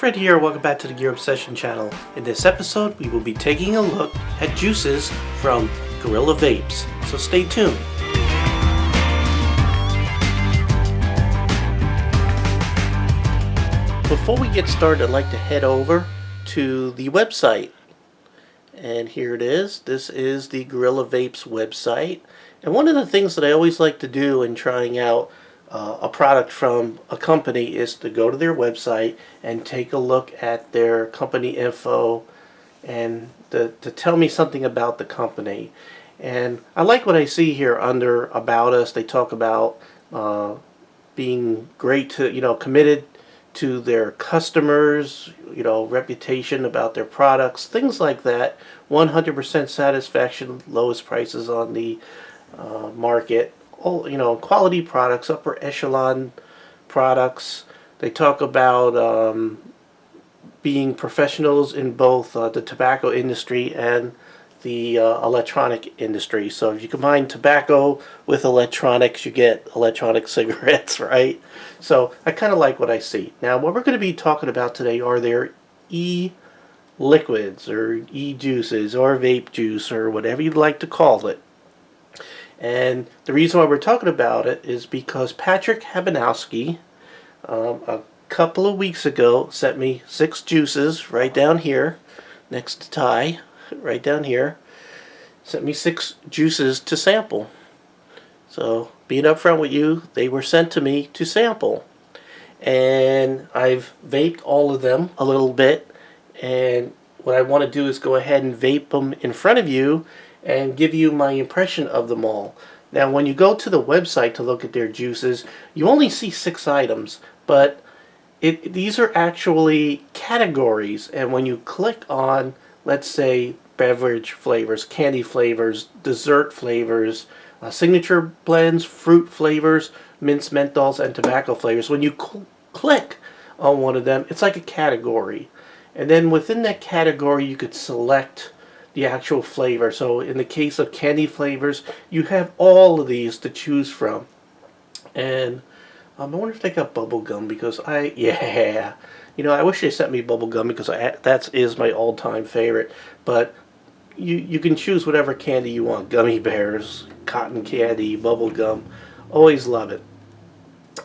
Fred here, welcome back to the Gear Obsession channel. In this episode, we will be taking a look at juices from Gorilla Vapes, so stay tuned. Before we get started, I'd like to head over to the website. And here it is. This is the Gorilla Vapes website. And one of the things that I always like to do in trying out a product from a company is to go to their website and take a look at their company info and to tell me something about the company. And I like what I see here under About Us. They talk about being great to, committed to their customers, reputation about their products, things like that. 100% satisfaction, lowest prices on the market. Quality products, upper echelon products. They talk about being professionals in both the tobacco industry and the electronic industry. So if you combine tobacco with electronics, you get electronic cigarettes, right? So I kind of like what I see. Now, what we're going to be talking about today are their e-liquids or e-juices or vape juice or whatever you'd like to call it. And the reason why we're talking about it is because Patrick Habanowski a couple of weeks ago sent me 6 juices right down here next to Ty, right down here. Sent me 6 juices to sample. So being upfront with you, they were sent to me to sample. And I've vaped all of them a little bit. And what I want to do is go ahead and vape them in front of you and give you my impression of them all. Now, when you go to the website to look at their juices, you only see 6 items, but these are actually categories. And when you click on, let's say, beverage flavors, candy flavors, dessert flavors, signature blends, fruit flavors, mints, menthols, and tobacco flavors, when you click on one of them, it's like a category. And then within that category, you could select the actual flavor. So in the case of candy flavors, you have all of these to choose from. And I wonder if they got bubble gum, because I wish they sent me bubble gum, because that is my all-time favorite. But you can choose whatever candy you want. Gummy bears, cotton candy, bubble gum. Always love it.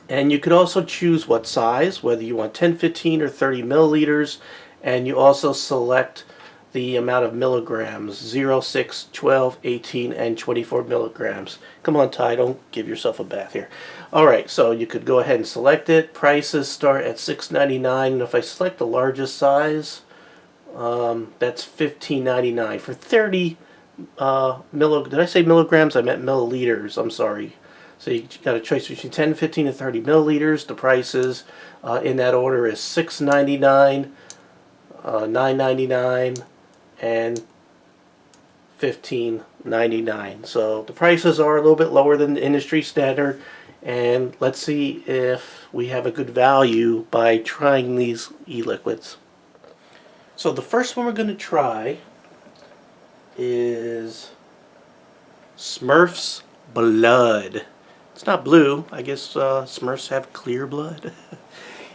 And you could also choose what size, whether you want 10, 15, or 30 milliliters. And you also select the amount of milligrams, 0, 6, 12, 18, and 24 milligrams. Come on, Ty, don't give yourself a bath here. Alright, so you could go ahead and select it. Prices start at $6.99, and if I select the largest size, that's $15.99 for 30 did I say milligrams? I meant milliliters, I'm sorry. So you got a choice between 10, 15, and 30 milliliters. The prices in that order is $6.99, $9.99, and $15.99. So the prices are a little bit lower than the industry standard, and let's see if we have a good value by trying these e-liquids. So the first one we're going to try is Smurfs Blood. It's not blue. I guess Smurfs have clear blood.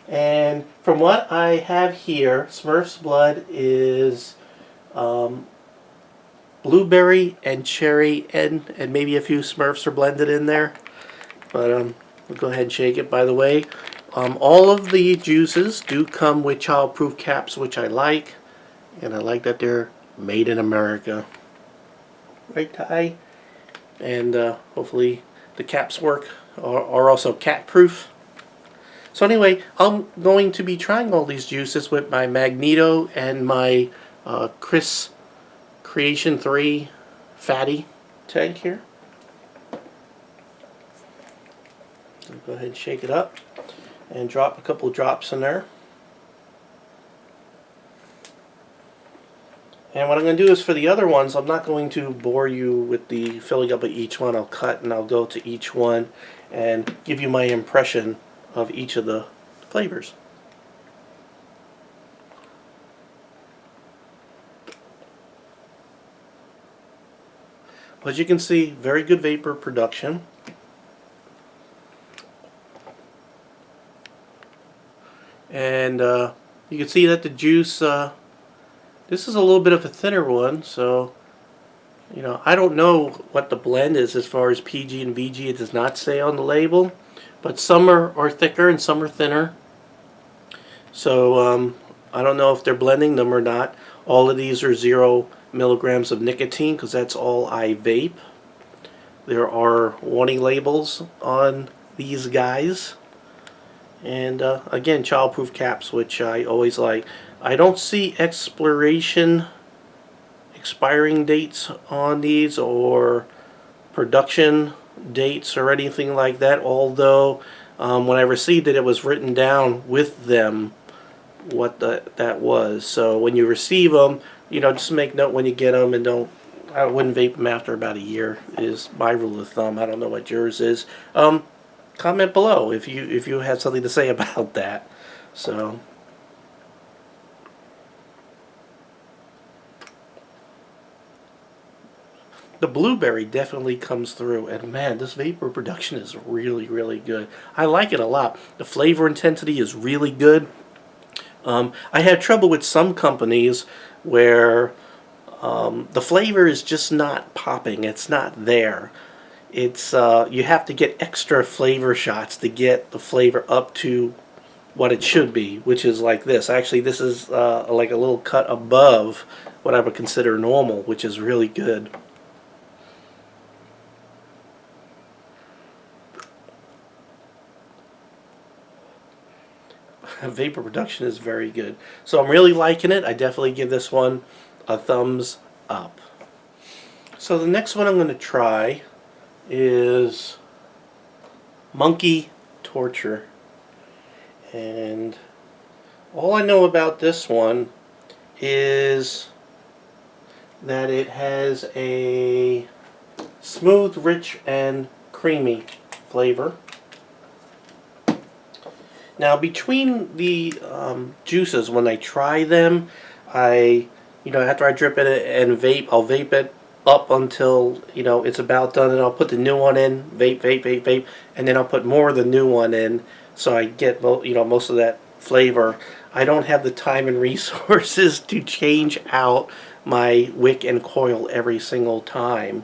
And from what I have here, Smurfs Blood is blueberry and cherry, and maybe a few Smurfs are blended in there. But we'll go ahead and shake it. By the way, all of the juices do come with child-proof caps, which I like. And I like that they're made in America. Right, Ty? And hopefully the caps work, are also cat-proof. So anyway, I'm going to be trying all these juices with my Magneto and my Chris Creation 3 fatty tank here. I'll go ahead and shake it up and drop a couple of drops in there. And what I'm going to do is, for the other ones, I'm not going to bore you with the filling up of each one. I'll cut and I'll go to each one and give you my impression of each of the flavors. As you can see, very good vapor production. And You can see that the juice, this is a little bit of a thinner one, so you know, I don't know what the blend is as far as PG and VG. It does not say on the label, but some are thicker and some are thinner. So I don't know if they're blending them or not. All of these are 0 milligrams of nicotine because that's all I vape. There are warning labels on these guys. And again, childproof caps, which I always like. I don't see expiring dates on these or production dates or anything like that, although when I received it, it was written down with them what that was. So when you receive them, you know, just make note when you get them, and I wouldn't vape them after about a year is my rule of thumb. I don't know what yours is. Comment below if you had something to say about that. So the blueberry definitely comes through, and man, this vapor production is really, really good. I like it a lot. The flavor intensity is really good. I had trouble with some companies where the flavor is just not popping. It's not there. It's you have to get extra flavor shots to get the flavor up to what it should be, which is like this. Actually, this is like a little cut above what I would consider normal, which is really good. Vapor production is very good. So I'm really liking it. I definitely give this one a thumbs up. So the next one I'm going to try is Monkey Torture. And all I know about this one is that it has a smooth, rich, and creamy flavor. Now, between the juices, when I try them, after I drip it and vape, I'll vape it up until, it's about done, and I'll put the new one in, vape, and then I'll put more of the new one in, so I get, most of that flavor. I don't have the time and resources to change out my wick and coil every single time,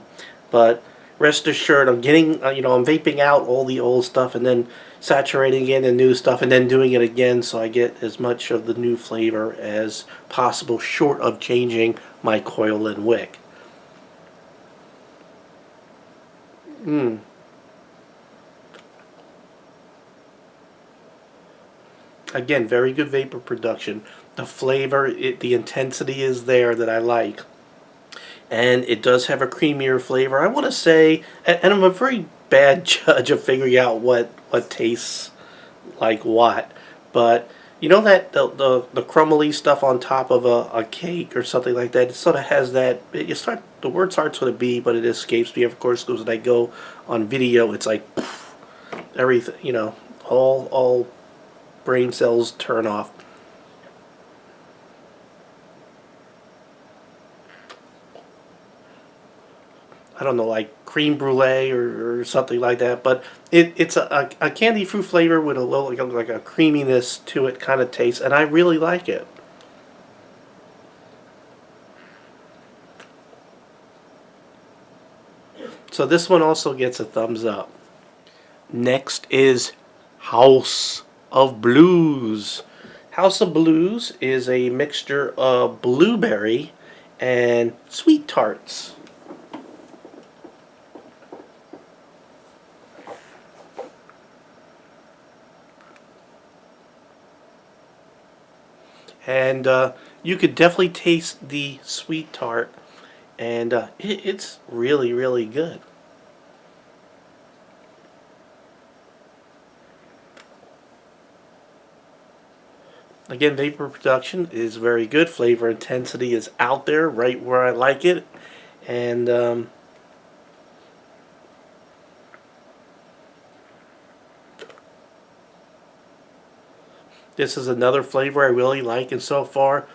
but rest assured, I'm getting, I'm vaping out all the old stuff and then saturating in the new stuff and then doing it again, so I get as much of the new flavor as possible, short of changing my coil and wick. Again, very good vapor production. The flavor, the intensity is there that I like. And it does have a creamier flavor. I want to say, and I'm a very bad judge of figuring out what tastes like what, but you know that the crumbly stuff on top of a cake or something like that, it sort of has that, the word starts with a B, but it escapes me, of course, because when I go on video, it's like poof, everything, all brain cells turn off. I don't know, like cream brulee or something like that, but it's a candy fruit flavor with a little like a creaminess to it kind of taste, and I really like it. So this one also gets a thumbs up. Next is House of Blues. House of Blues is a mixture of blueberry and sweet tarts. And you could definitely taste the sweet tart, and it's really, really good. Again, vapor production is very good. Flavor intensity is out there, right where I like it, and this is another flavor I really like, and so far,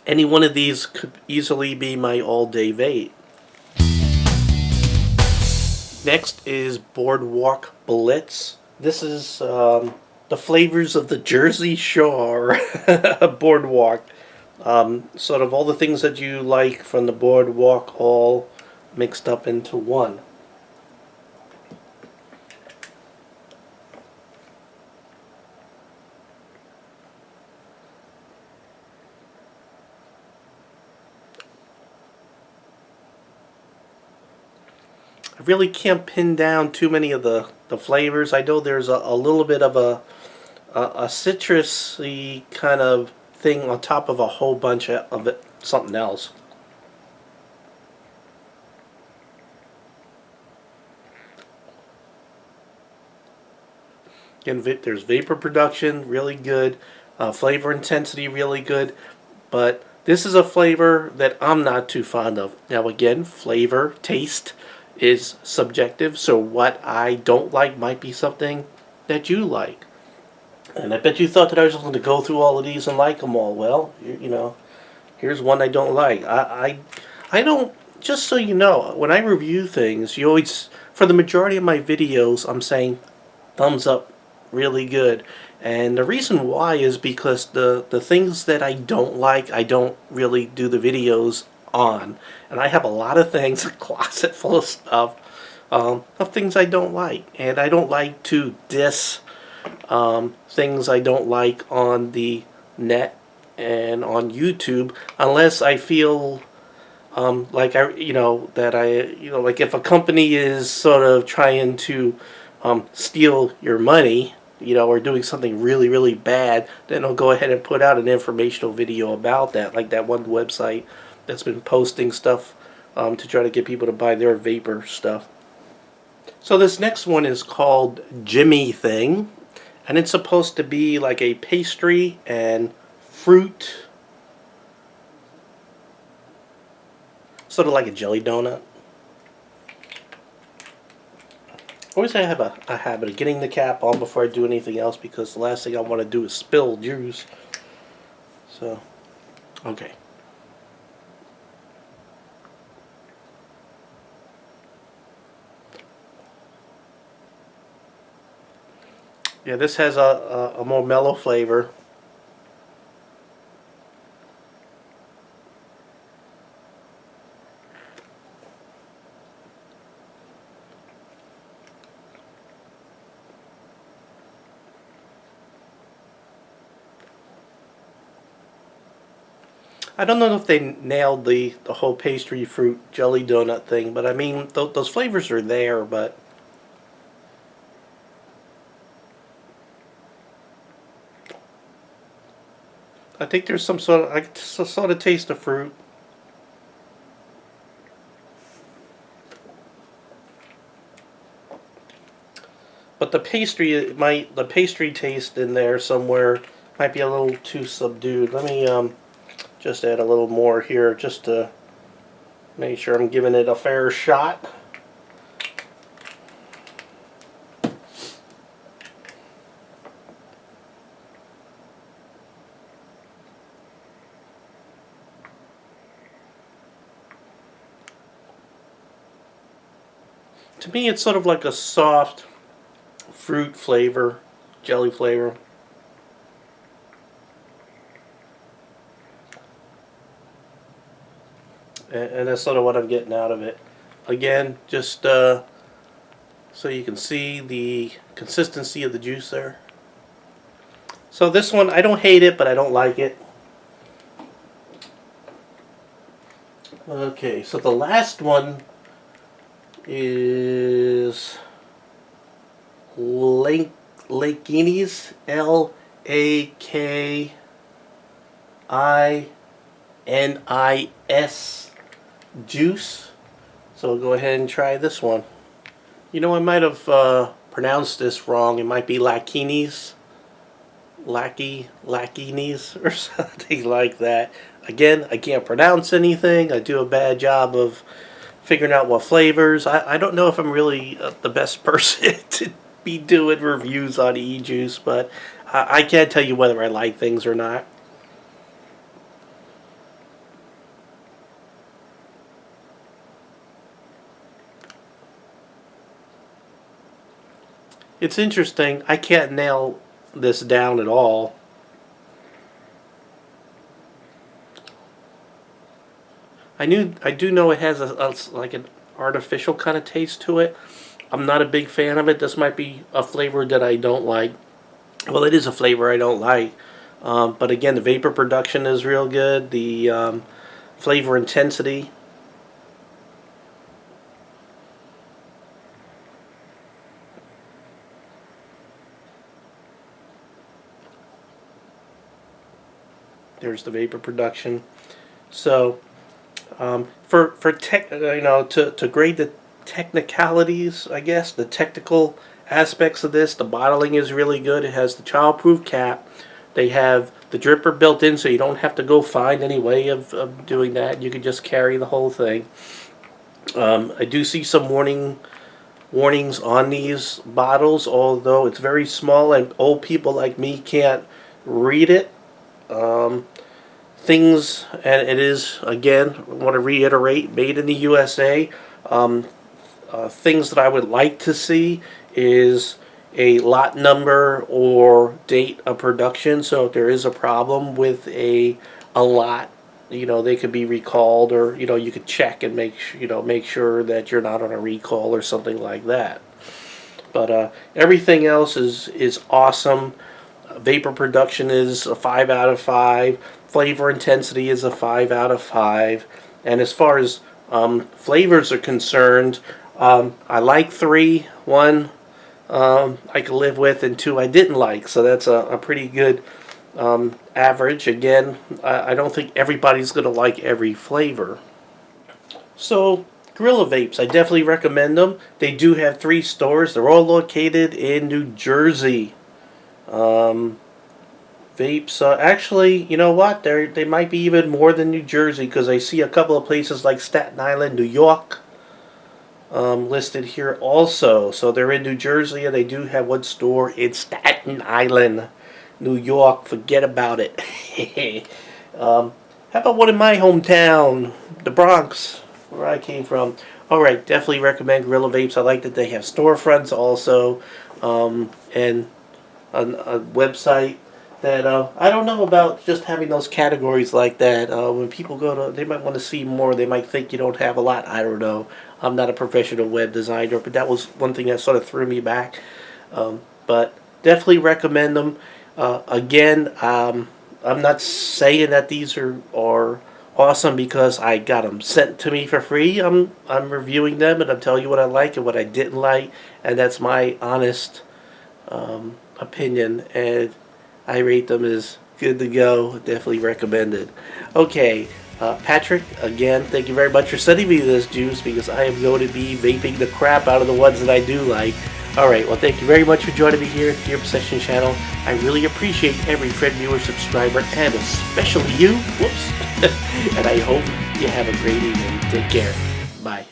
any one of these could easily be my all-day vape. Next is Boardwalk Blitz. This is the flavors of the Jersey Shore Boardwalk. Sort of all the things that you like from the Boardwalk all mixed up into one. I really can't pin down too many of the flavors. I know there's a little bit of a citrusy kind of thing on top of a whole bunch of it, something else. Again, there's vapor production, really good. Flavor intensity, really good. But this is a flavor that I'm not too fond of. Now, again, flavor, taste is subjective, so what I don't like might be something that you like. And I bet you thought that I was just going to go through all of these and like them all. Well, you know, here's one I don't like. I don't. Just so you know, when I review things, you always, for the majority of my videos, I'm saying thumbs up, really good. And the reason why is because the things that I don't like, I don't really do the videos on. And I have a lot of things, a closet full of stuff, of things I don't like. And I don't like to diss things I don't like on the net and on YouTube unless I feel like like if a company is sort of trying to steal your money, or doing something really, really bad, then I'll go ahead and put out an informational video about that, like that one website that's been posting stuff to try to get people to buy their vapor stuff. So this next one is called Jimmy Thing, and it's supposed to be like a pastry and fruit, sort of like a jelly donut. Always I have a habit of getting the cap on before I do anything else because the last thing I want to do is spill juice. So, okay. Yeah, this has a more mellow flavor. I don't know if they nailed the whole pastry fruit jelly donut thing, but I mean, those flavors are there, but I think there's some sort of, I just sort of taste of fruit. But the pastry taste in there somewhere might be a little too subdued. Let me just add a little more here just to make sure I'm giving it a fair shot. To me, it's sort of like a soft fruit flavor, jelly flavor. And that's sort of what I'm getting out of it. Again, just so you can see the consistency of the juice there. So this one, I don't hate it, but I don't like it. Okay, so the last one is Lakinis, Lakinis juice. So we'll go ahead and try this one. I might have pronounced this wrong. It might be Lakinis, Lakinis, or something like that. Again, I can't pronounce anything. I do a bad job of figuring out what flavors. I don't know if I'm really the best person to be doing reviews on e-juice, but I can't tell you whether I like things or not. It's interesting. I can't nail this down at all. I do know it has like an artificial kind of taste to it. I'm not a big fan of it. This might be a flavor that I don't like. Well, it is a flavor I don't like. But again, the vapor production is real good. The flavor intensity. There's the vapor production. So for tech, to grade the technicalities, I guess the technical aspects of this, the bottling is really good. It has the childproof cap. They have the dripper built in, so you don't have to go find any way of doing that. You can just carry the whole thing. I do see some warnings on these bottles, although it's very small and old people like me can't read it. Things, and it is, again, I want to reiterate, made in the USA. Things that I would like to see is a lot number or date of production. So if there is a problem with a lot, they could be recalled, or you could check and make sure that you're not on a recall or something like that. But everything else is awesome. Vapor production is a 5 out of 5. Flavor intensity is a 5 out of 5. And as far as flavors are concerned, I like 3. 1 I could live with, and 2 I didn't like. So that's a pretty good average. Again, I don't think everybody's going to like every flavor. So Gorilla Vapes, I definitely recommend them. They do have 3 stores. They're all located in New Jersey. Vapes, actually, you know what? They might be even more than New Jersey, because I see a couple of places like Staten Island, New York, listed here also. So they're in New Jersey, and they do have one store in Staten Island, New York. Forget about it. How about one in my hometown, the Bronx, where I came from? Alright, definitely recommend Gorilla Vapes. I like that they have storefronts also, and a website that I don't know about just having those categories like that. When people go to, they might want to see more. They might think you don't have a lot. I don't know. I'm not a professional web designer, but that was one thing that sort of threw me back. But definitely recommend them. Again, I'm not saying that these are awesome because I got them sent to me for free. I'm reviewing them, and I'm telling you what I like and what I didn't like, and that's my honest opinion, and I rate them as good to go. Definitely recommended. Okay, Patrick, again, thank you very much for sending me this juice, because I am going to be vaping the crap out of the ones that I do like. Alright, well, thank you very much for joining me here at the Obsession channel. I really appreciate every friend, viewer, subscriber, and especially you. Whoops. And I hope you have a great evening. Take care. Bye.